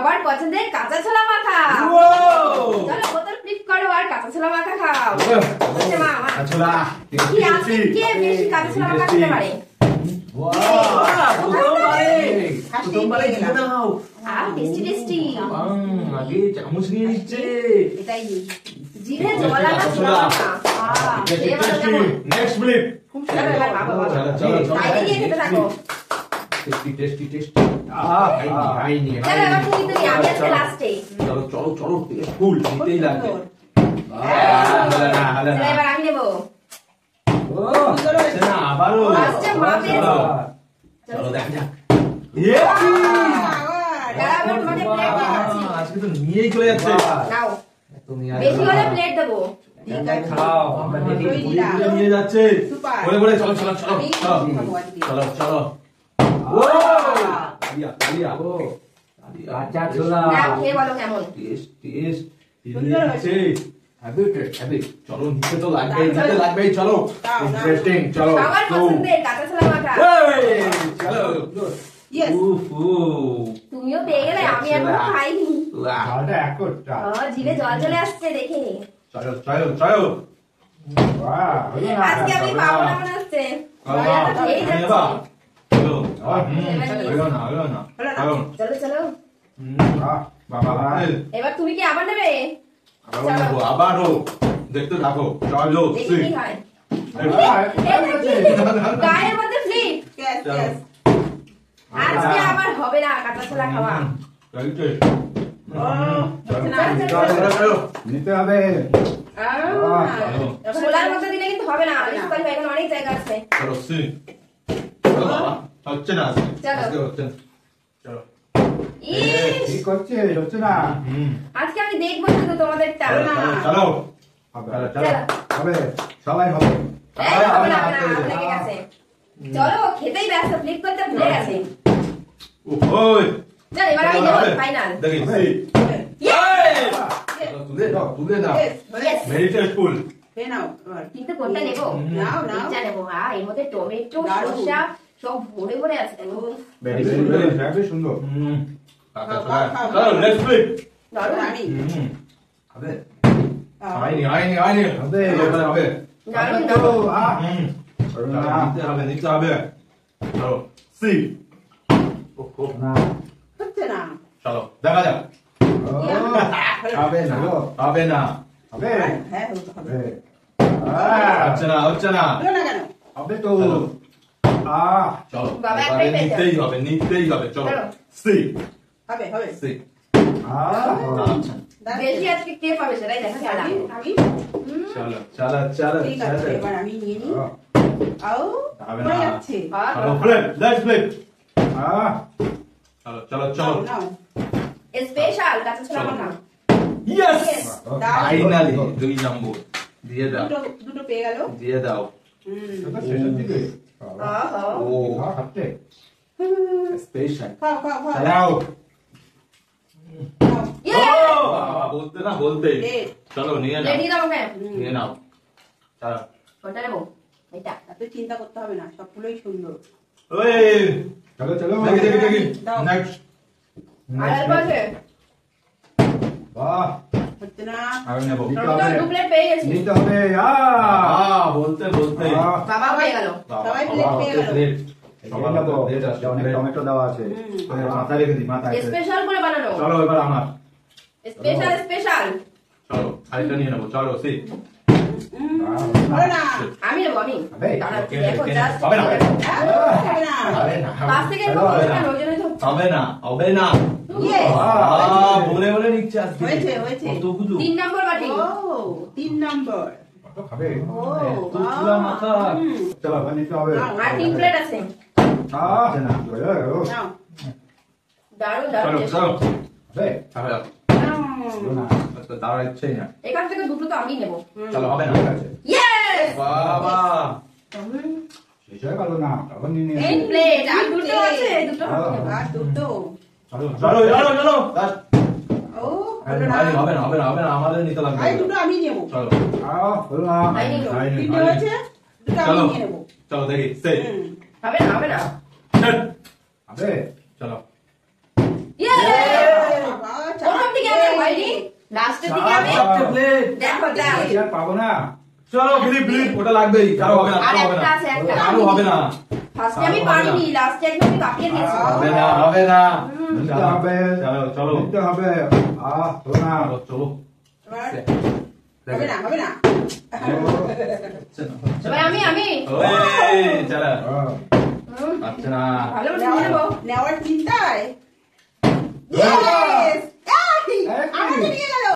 সবার পছন্দের কাঁচা ছোলা মাখা। চলো বোতল ফ্লিপ করো আর কাঁচা ছোলা মাখা খাও। বলছে মা ছোলা কি আছে, কে বেশি কাঁচা ছোলা মাখা খেতে পারে? টেস্টি টেস্টি আগে চামচ নিয়ে নিচ্ছে, এটাই জিভে জল আনা ছোলা মাখা। Next flip. চলো সাইডে গিয়ে খেতে থাকো। Tasty tasty tasty. খাইনি চলো এবার তুমি আমি আজকে লাস্টে। চলো চলো চলো টেস্টফুল নিতেই লাগবে। এবার আমি নেব। না আবারও লাস্টে মা পেয়েছে। চলো দেখা যাক। আজকে তো নিয়েই চলে যাচ্ছে। নাও বেশি হলে প্লেট দেবো। খাও আমরা নিয়ে যাচ্ছে। বলে বলে চলো চলো চলো চলো চলো। ও আলিয়া আলিয়া ও আচ্ছা ছোলা খেয়ে বলো কেমন টেস্ট টেস্ট দিচ্ছে। হ্যাবিট চলো নিচে তো লাগবেই চলো ইন্টারেস্টিং চলো সবার পছন্দের কাঁচা ছোলা মাখা। চলো ইয়েস তুমিও পেয়ে গেলে, আমি এখনো খাইনি। ওয়াটা একটা জিভে জল চলে আসছে দেখে। চলো চলো চলো আজকে আমি পাবো না মনে হচ্ছে। চলো চলো এবার তুমি কি আবার নেবে? আবারও দেখতে থাকো চলো দেখি কি হয়। গায়ের মধ্যে ফ্লিপ। আজকে আবার হবে না কাঁচা ছোলা খাওয়া। নিতে হবে ছোলার মধ্যে দিলে কিন্তু হবে না, এখন অনেক জায়গা আছে। হচ্ছে না হচ্ছে চলো ইস, হচ্ছে না আজকে আমি দেখবো শুধু তোমাদেরটা। চলো হবে সবাই হবে হবে না, লেগে গেছে। চলো খেতেই ব্যস্ত, ফ্লিপ করতে ভুলে গেছে। চল এবার আমি নেব ফাইনাল। দেখি তুলে দাও মেডিটেটফুল। কিন্তু কোনটা নেব? এটা নেব। এর মধ্যে টমেটো শসা সব ভরে ভরে আছে। ভেরি সুন্দর। চলো লেটস ফ্লিপ। আমি হবে আইনি হবে এবারে হবে নিতে হবে চলো সি না হচ্ছে না। চলো দেখা যাক। হবে না হবে না হবে হ্যাঁ হবে হচ্ছে না কেন হবে তো চলো বাবা একটাই নিতেই হবে চলো সি হবে সি আচ্ছা বেশি আজকে কে পাবে সেটাই দেখা যাক। আমি চলো ঠিক আছে এবার আমি নিয়ে নিই। আও হয়ে যাচ্ছে। চলো ফ্লিপ লেটস ফ্লিপ চলো নাও স্পেশাল কাঁচা ছোলা মাখা। ইয়েস ফাইনালি 2 নম্বর দিয়ে দাও। দুটো পেয়ে গেল। দিয়ে দাও শেষের দিকে ও খাচ্ছে স্পেশাল খাও চালাও ইয়ে বলতে চলো নিয়ে নাও রেডি দাও ওকে। নিয়ে নাও চলো কোনটা নেব? এটা এত চিন্তা করতে হবে না, সবগুলোই সুন্দর। ওই চলো দেখি নেক্সট আর পাশে বাহ হচ্ছে না। আমি নেব টমেটো দু প্লেট পেয়ে গেছি। নিতে হবে বলতে বাবা পেয়ে গেল। সবাই প্লেট পেয়ে গেল। অনেক টমেটো দেওয়া আছে মাথায় রেখে দিই মাথায় স্পেশাল করে বানানো। চলো এবার আমার স্পেশাল চলো আরেকটা নিয়ে নেবো চলো সি হবে না। আমি নেব আমি। দাঁড়াচ্ছি দেখো জাস্ট হবে না হবে না। পাশ থেকে হবে না Yes. বলে নিচ্ছে আজকে হয়েছে কতগুলো 3 নম্বর বাটি। ও 3 নম্বর। কত খাবে ও তুলা মাথা চলো নিতে হবে আর 3 প্লেট আছে। না নাও দারুণ চলো হবে নাও। আজকে তার ইচ্ছেই না এখান থেকে দুটো তো আমি নেব। চলো হবে না ইয়েস বাবা শেষ হয়ে গেল না তখন নিয়ে 8 প্লেট আর দুটো আছে, দুটো আর দুটো। চলো ও হলো না। হবে না আমাদের নিতে লাগবে আই দুটো আমি নেব। চলো হলো না তিনটে হয়েছে, দুটো আমি নিয়ে নেব। চলো দেখি সেই হবে না হবে চলো ইয়ে মজা। আর পাবো না। চলো ফিলিপ ফিলিপ ওটা লাগবেই, কারো হবে না, আর কারো হবে একটা না, আছে, একটা। কারো হবে না, ফার্স্টে আমি পারিনি, লাস্টে একদম আমি কাঁপিয়ে দিয়েছি। হবে না, হবে না। নিতে হবে। চলো চলো নিতে হবে। হলো না। চলো চলো। হবে না, হবে না। এবার আমি ওই চলো। হুম, আচ্ছা না। ভালো মতো নিয়ে নেবো। নেওয়ার চিন্তায় Yes! এই, আমাকে নিয়ে